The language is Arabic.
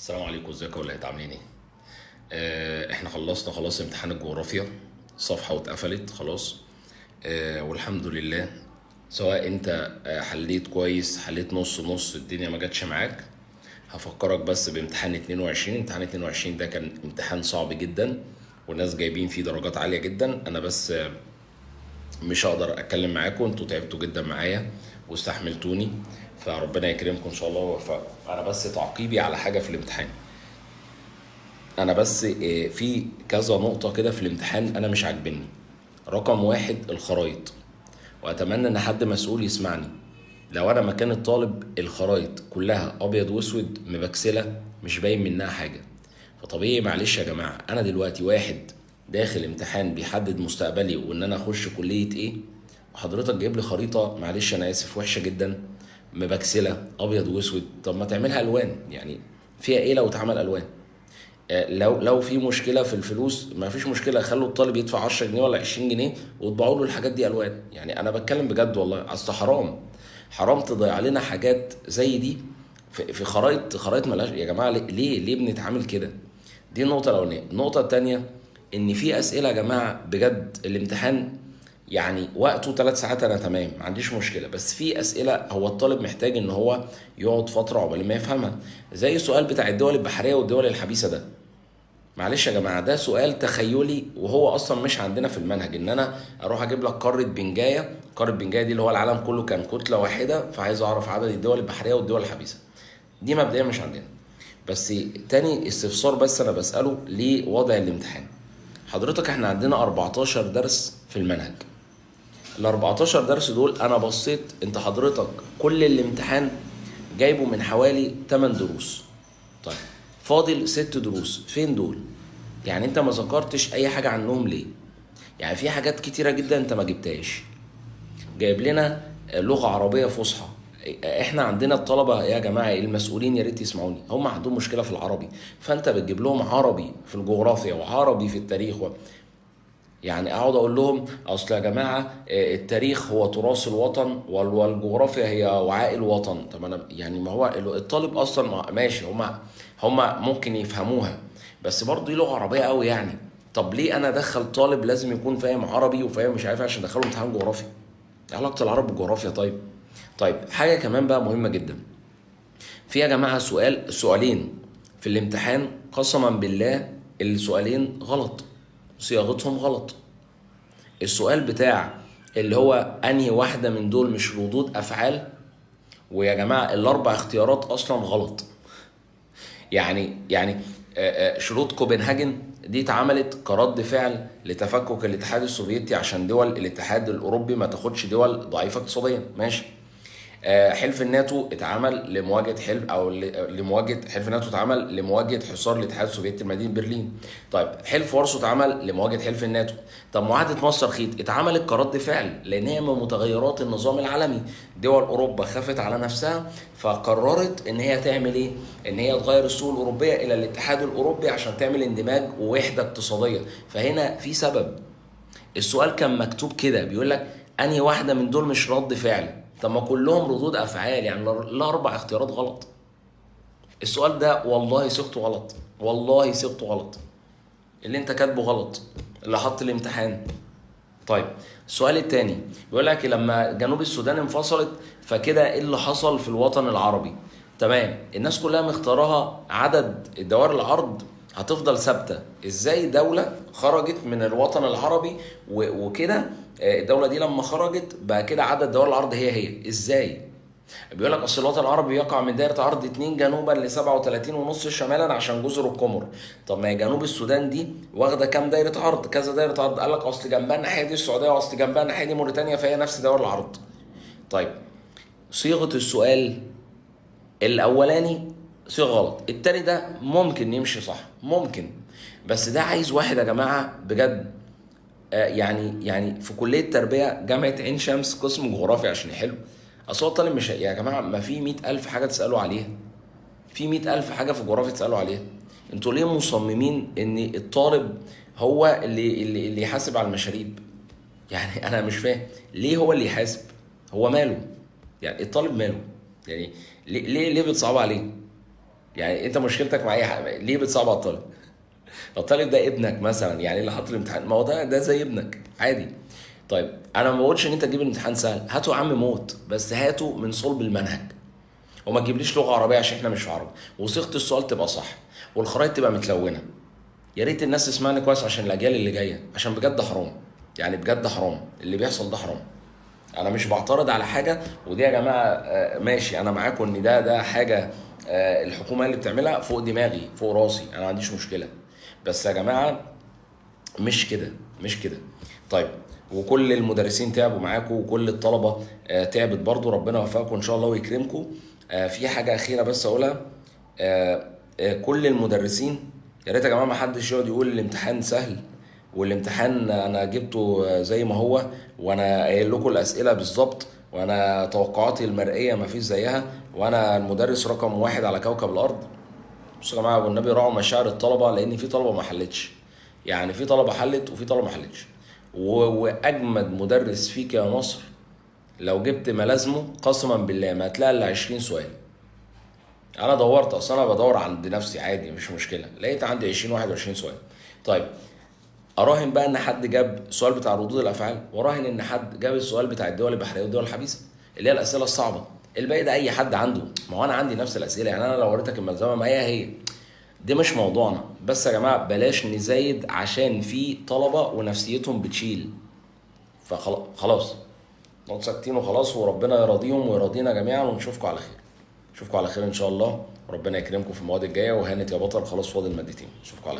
السلام عليكم، ازيكم يا ولاد؟ عاملين ايه؟ احنا خلصنا خلاص امتحان الجغرافيا. صفحة واتقفلت خلاص. والحمد لله. سواء انت حليت كويس، حليت نص نص، الدنيا ما جاتش معاك. هفكرك بس بامتحان 22. امتحان 22 ده كان امتحان صعب جدا، والناس جايبين فيه درجات عالية جدا. انا بس مش هقدر اتكلم معاكم، انتوا تعبتوا جدا معايا واستحملتوني، فربنا يكرمكم ان شاء الله ويوفقكم. انا بس تعقيبي على حاجة في الامتحان. انا بس في كذا نقطة كده في الامتحان انا مش عاجبني. رقم واحد، الخرايط. واتمنى ان حد مسؤول يسمعني. لو انا مكان الطالب، الخرايط كلها ابيض واسود مبكسلة، مش باين منها حاجة. فطبيعي، معلش يا جماعة، انا دلوقتي واحد داخل امتحان بيحدد مستقبلي وان انا اخش كلية ايه، وحضرتك جايب لي خريطة، معلش انا اسف، وحشة جدا، مبكسلة ابيض واسود. طب ما تعملها الوان يعني، فيها ايه لو اتعمل الوان؟ لو في مشكله في الفلوس، ما فيش مشكله، خلوا الطالب يدفع 10 جنيه ولا 20 جنيه وطبعوا له الحاجات دي الوان. يعني انا بتكلم بجد والله، اصل حرام. حرام تضيع لنا حاجات زي دي في خرايط ملهاش يا جماعه. ليه بنتعامل كده؟ دي النقطه الاولانيه. النقطه الثانيه، ان في اسئله يا جماعه بجد الامتحان يعني وقته 3 ساعات، انا تمام ما عنديش مشكله، بس في اسئله هو الطالب محتاج ان هو يقعد فتره عقبال ما يفهمها. زي السؤال بتاع الدول البحريه والدول الحبيسه ده. معلش يا جماعه، ده سؤال تخيلي وهو اصلا مش عندنا في المنهج. ان انا اروح اجيب لك قاره بنجايه، قاره بنجايه دي اللي هو العالم كله كان كتله واحده، فعايز اعرف عدد الدول البحريه والدول الحبيسه. دي مبدئيا مش عندنا. بس تاني استفسار بس انا بساله لوضع الامتحان. حضرتك احنا عندنا 14 درس في المنهج. ال 14 درس دول انا بصيت، انت حضرتك كل الامتحان جايبه من حوالي 8 دروس. طيب، فاضل 6 دروس، فين دول؟ يعني انت ما ذكرتش اي حاجه عنهم ليه؟ يعني في حاجات كتيره جدا انت ما جبتهاش. جايب لنا لغه عربيه فصحى. احنا عندنا الطلبه يا جماعه المسؤولين يا ريت يسمعوني، هم عندهم مشكله في العربي. فانت بتجيب لهم عربي في الجغرافيا وعربي في التاريخ يعني اقعد اقول لهم اصل يا جماعه التاريخ هو تراث الوطن والجغرافيا هي وعاء الوطن. طب انا يعني ما هو الطالب اصلا ماشي، هم ممكن يفهموها، بس برضه دي لغه عربيه قوي يعني. طب ليه انا ادخل طالب لازم يكون فاهم عربي وفاهم مش عارف إيه عشان ادخله امتحان جغرافيا؟ ايه علاقه العرب بالجغرافيا؟ طيب حاجه كمان بقى مهمه جدا. في يا جماعه سؤالين في الامتحان، قسما بالله السؤالين غلط، صياغتهم غلط. السؤال بتاع اللي هو انهي واحده من دول مش ردود افعال، ويا جماعه الاربع اختيارات اصلا غلط. يعني شروط كوبنهاجن دي اتعملت كرد فعل لتفكك الاتحاد السوفيتي عشان دول الاتحاد الاوروبي ما تاخدش دول ضعيفه اقتصاديا، ماشي. حلف الناتو اتعمل لمواجهه لمواجهه حلف الناتو اتعمل لمواجهه حصار الاتحاد السوفيتي لمدينه برلين. طيب حلف وارسو اتعمل لمواجهه حلف الناتو. طب معاهده مصر خيط اتعملت كرد فعل لان هي من متغيرات النظام العالمي. دول اوروبا خافت على نفسها فقررت ان هي تعمل ايه؟ ان هي تغير السوق الاوروبيه الى الاتحاد الاوروبي عشان تعمل اندماج ووحده اقتصاديه. فهنا في سبب. السؤال كان مكتوب كده بيقول لك انهي واحده من دول مش رد فعل. طب ما كلهم ردود افعال، يعني الاربع اختيارات غلط. السؤال ده والله صيغته غلط، والله صيغته غلط، اللي انت كاتبه غلط، اللي حط الامتحان. طيب السؤال التاني بيقول لك لما جنوب السودان انفصلت فكده ايه اللي حصل في الوطن العربي؟ تمام، الناس كلها مختارها عدد الدوائر العرض هتفضل ثابته. ازاي دوله خرجت من الوطن العربي وكده الدوله دي لما خرجت بقى كده عدد دوائر العرض هي ازاي؟ بيقول لك اصل الوطن العربي يقع من دايره عرض 2 جنوبا ل 37 ونص شمالا عشان جزر القمر. طب ما هي جنوب السودان دي واخده كام دايره عرض؟ كذا دايره عرض. قال لك اصل جنبها الناحيه دي السعوديه واصل جنبها الناحيه دي موريتانيا فهي نفس دور العرض. طيب صيغه السؤال الاولاني صيغه غلط، التاني ده ممكن يمشي صح ممكن، بس ده عايز واحد يا جماعه بجد يعني في كليه تربيه جامعه عين شمس قسم جغرافيا عشان يحلو. اصل هو الطالب مش يا جماعه، ما في 100,000 حاجه تسالوا عليها، في 100,000 حاجه في الجغرافيا تسالوا عليها. انتوا ليه مصممين ان الطالب هو اللي يحاسب على المشاريب؟ يعني انا مش فاهم ليه هو اللي يحاسب. هو ماله؟ يعني الطالب ماله؟ يعني ليه بتصعب عليه؟ يعني انت مشكلتك مع اي حاجه، ليه بتصعب على الطالب؟ لو الطالب ده ابنك مثلا، يعني اللي حاطط الامتحان، ما هو ده زي ابنك عادي. طيب انا ما بقولش ان انت تجيب الامتحان سهل، هاته يا عم موت، بس هاته من صلب المنهج. وما تجيبليش لغه عربيه عشان احنا مش في عربي، وصيغه السؤال تبقى صح، والخرائط تبقى متلونه. يا ريت الناس تسمعني كويس عشان الاجيال اللي جايه، عشان بجد حرام. يعني بجد حرام اللي بيحصل ده، حرام. انا مش بعترض على حاجه، ودي يا جماعه ماشي، انا معاكم ان ده حاجه الحكومه اللي بتعملها فوق دماغي فوق راسي، انا ما عنديش مشكله. بس يا جماعه مش كده، مش كده. طيب، وكل المدرسين تعبوا معاكم، وكل الطلبه تعبت برضو، ربنا يوفقكم ان شاء الله ويكرمكم. في حاجه اخيره بس اقولها. كل المدرسين، يا ريت يا جماعه ما حدش يقعد يقول الامتحان سهل، والامتحان انا جبته زي ما هو، وانا قايل لكم الاسئله بالظبط، وانا توقعاتي المرئيه ما فيش زيها، وانا المدرس رقم واحد على كوكب الارض. بصوا يا جماعه، والنبي راعوا مشاعر الطلبه، لان في طلبه ما حلتش. يعني في طلبه حلت وفي طلبه ما حلتش. واجمد مدرس فيك يا مصر، لو جبت ملازمه قسما بالله ما هتلاقي الا 20 سؤال. انا دورت، اصلا انا بدور عند نفسي عادي مش مشكله، لقيت عندي 20 21 سؤال. طيب، اراهن بقى ان حد جاب السؤال بتاع ردود الافعال، وراهن ان حد جاب السؤال بتاع الدول البحريه والدول الحبيسه، اللي هي الاسئله الصعبه. الباقي ده اي حد عنده، ما هو انا عندي نفس الاسئله، يعني انا لو وريتك الملزمه ما هي. دي مش موضوعنا، بس يا جماعه بلاش نزايد، عشان في طلبه ونفسيتهم بتشيل. فخلاص، نقعد ساكتين وخلاص، وربنا يراضيهم ويراضينا جميعا، ونشوفكم على خير. اشوفكم على خير ان شاء الله، وربنا يكرمكم في المواد الجايه، وهانت يا بطل، خلاص فاضل مادتين، اشوفكم على خير.